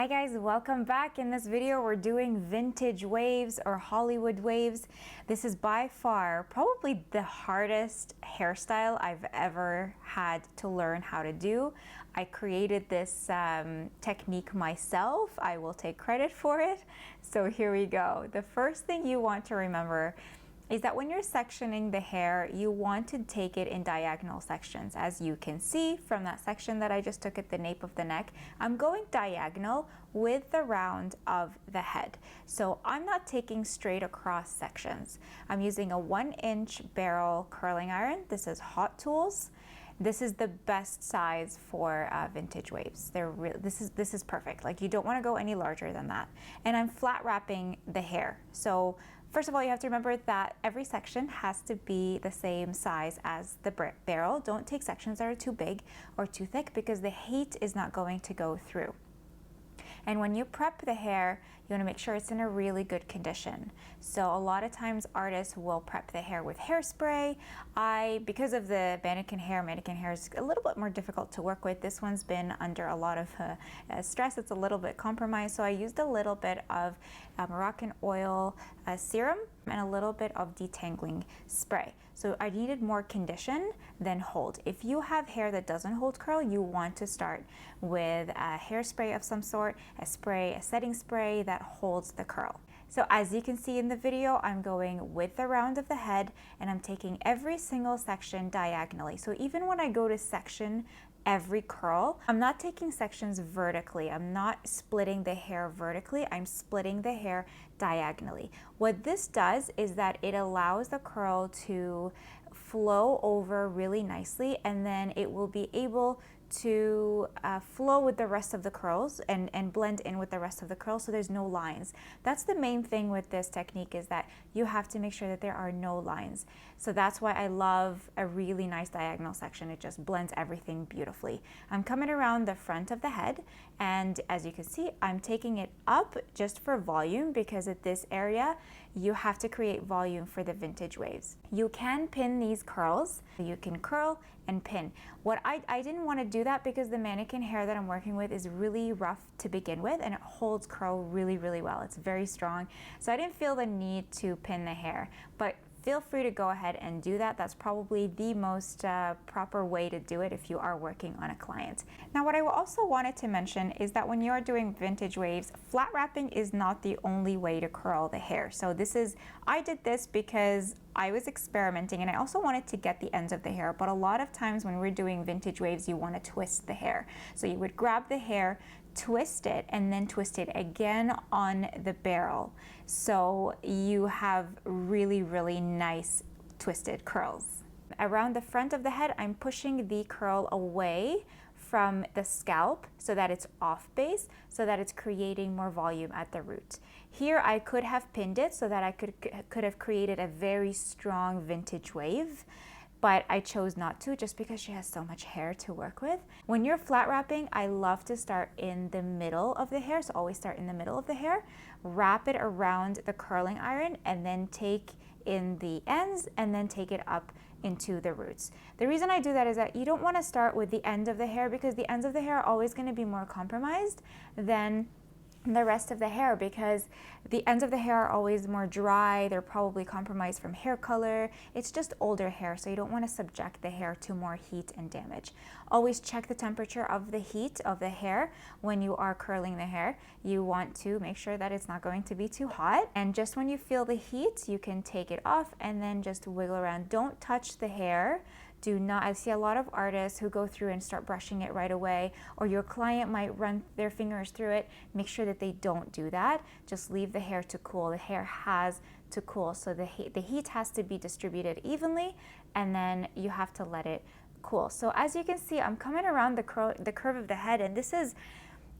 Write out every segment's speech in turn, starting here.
Hi guys, welcome back. In this video we're doing vintage waves or Hollywood waves. This is by far probably the hardest hairstyle I've ever had to learn how to do. I created this technique myself. I will take credit for it. So here we go. The first thing you want to remember is that when you're sectioning the hair, you want to take it in diagonal sections. As you can see from that section that I just took at the nape of the neck, I'm going diagonal with the round of the head. So I'm not taking straight across sections. I'm using a 1-inch barrel curling iron. This is Hot Tools. This is the best size for vintage waves. This is perfect. Like, you don't want to go any larger than that. And I'm flat wrapping the hair. So first of all, you have to remember that every section has to be the same size as the barrel. Don't take sections that are too big or too thick because the heat is not going to go through. And when you prep the hair, you want to make sure it's in a really good condition. So a lot of times artists will prep the hair with hairspray. Because of the mannequin hair is a little bit more difficult to work with. This one's been under a lot of stress. It's a little bit compromised. So I used a little bit of Moroccan oil serum and a little bit of detangling spray. So I needed more condition than hold. If you have hair that doesn't hold curl, you want to start with a hairspray of some sort, a setting spray that holds the curl. So as you can see in the video, I'm going with the round of the head and I'm taking every single section diagonally. So even when I go to section every curl, I'm not taking sections vertically. I'm not splitting the hair vertically. I'm splitting the hair diagonally. What this does is that it allows the curl to flow over really nicely, and then it will be able to flow with the rest of the curls and blend in with the rest of the curls, so there's no lines. That's the main thing with this technique, is that you have to make sure that there are no lines. So that's why I love a really nice diagonal section. It just blends everything beautifully. I'm coming around the front of the head, and as you can see, I'm taking it up just for volume, because at this area you have to create volume for the vintage waves. You can pin these curls. You can curl and pin. What I didn't want to do that because the mannequin hair that I'm working with is really rough to begin with, and it holds curl really, really well. It's very strong. So I didn't feel the need to pin the hair, but feel free to go ahead and do that. That's probably the most proper way to do it if you are working on a client. Now, what I also wanted to mention is that when you are doing vintage waves, flat wrapping is not the only way to curl the hair. So I did this because I was experimenting, and I also wanted to get the ends of the hair, but a lot of times when we're doing vintage waves, you want to twist the hair. So you would grab the hair, twist it, and then twist it again on the barrel. So you have really, really nice twisted curls. Around the front of the head, I'm pushing the curl away from the scalp so that it's off base, so that it's creating more volume at the root. Here I could have pinned it so that I could have created a very strong vintage wave, but I chose not to, just because she has so much hair to work with. When you're flat wrapping, I love to start in the middle of the hair, so always start in the middle of the hair, wrap it around the curling iron, and then take in the ends, and then take it up into the roots. The reason I do that is that you don't want to start with the end of the hair, because the ends of the hair are always going to be more compromised than the rest of the hair, because the ends of the hair are always more dry. They're probably compromised from hair color. It's just older hair, so you don't want to subject the hair to more heat and damage. Always check the temperature of the heat of the hair when you are curling the hair. You want to make sure that it's not going to be too hot, and just when you feel the heat, you can take it off and then just wiggle around. Don't touch the hair. Do not. I see a lot of artists who go through and start brushing it right away, or your client might run their fingers through it. Make sure that they don't do that. Just leave the hair to cool. The hair has to cool, so the heat has to be distributed evenly, and then you have to let it cool. So as you can see, I'm coming around the curve of the head, and this is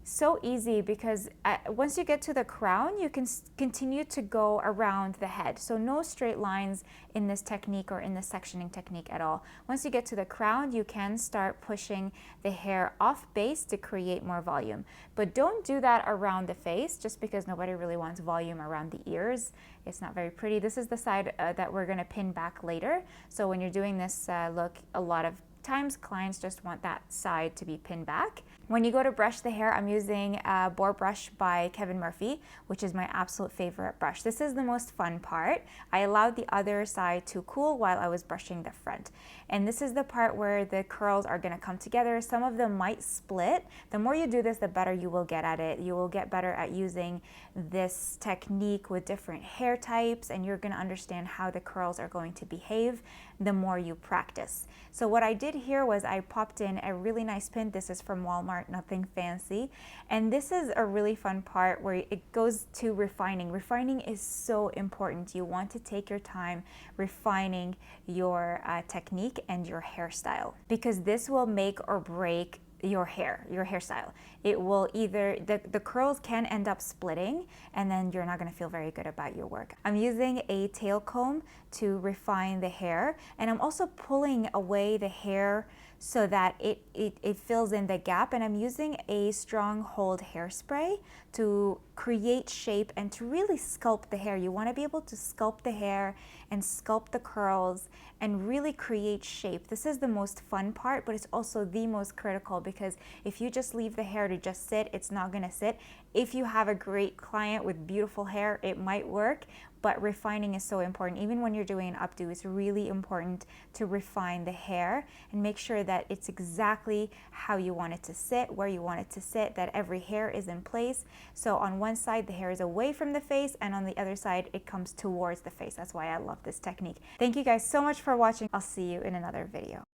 so easy because once you get to the crown, you can continue to go around the head. So no straight lines in this technique or in the sectioning technique at all. Once you get to the crown, you can start pushing the hair off base to create more volume. But don't do that around the face, just because nobody really wants volume around the ears. It's not very pretty. This is the side that we're going to pin back later. So when you're doing this look, a lot of times clients just want that side to be pinned back. When you go to brush the hair, I'm using a BOAR brush by Kevin Murphy, which is my absolute favorite brush. This is the most fun part. I allowed the other side to cool while I was brushing the front. And this is the part where the curls are gonna come together. Some of them might split. The more you do this, the better you will get at it. You will get better at using this technique with different hair types, and you're gonna understand how the curls are going to behave the more you practice. So what I did here was I popped in a really nice pin. This is from Walmart, nothing fancy. And this is a really fun part where it goes to refining. Refining is so important. You want to take your time refining your technique and your hairstyle, because this will make or break your hairstyle. It will either, the curls can end up splitting, and then you're not gonna feel very good about your work. I'm using a tail comb to refine the hair, and I'm also pulling away the hair so that it fills in the gap, and I'm using a strong hold hairspray to create shape and to really sculpt the hair. You wanna be able to sculpt the hair and sculpt the curls and really create shape. This is the most fun part, but it's also the most critical, because if you just leave the hair to just sit, it's not gonna sit. If you have a great client with beautiful hair, it might work, but refining is so important. Even when you're doing an updo, it's really important to refine the hair and make sure that it's exactly how you want it to sit, where you want it to sit, that every hair is in place. So on one side, the hair is away from the face, and on the other side, it comes towards the face. That's why I love this technique. Thank you guys so much for watching. I'll see you in another video.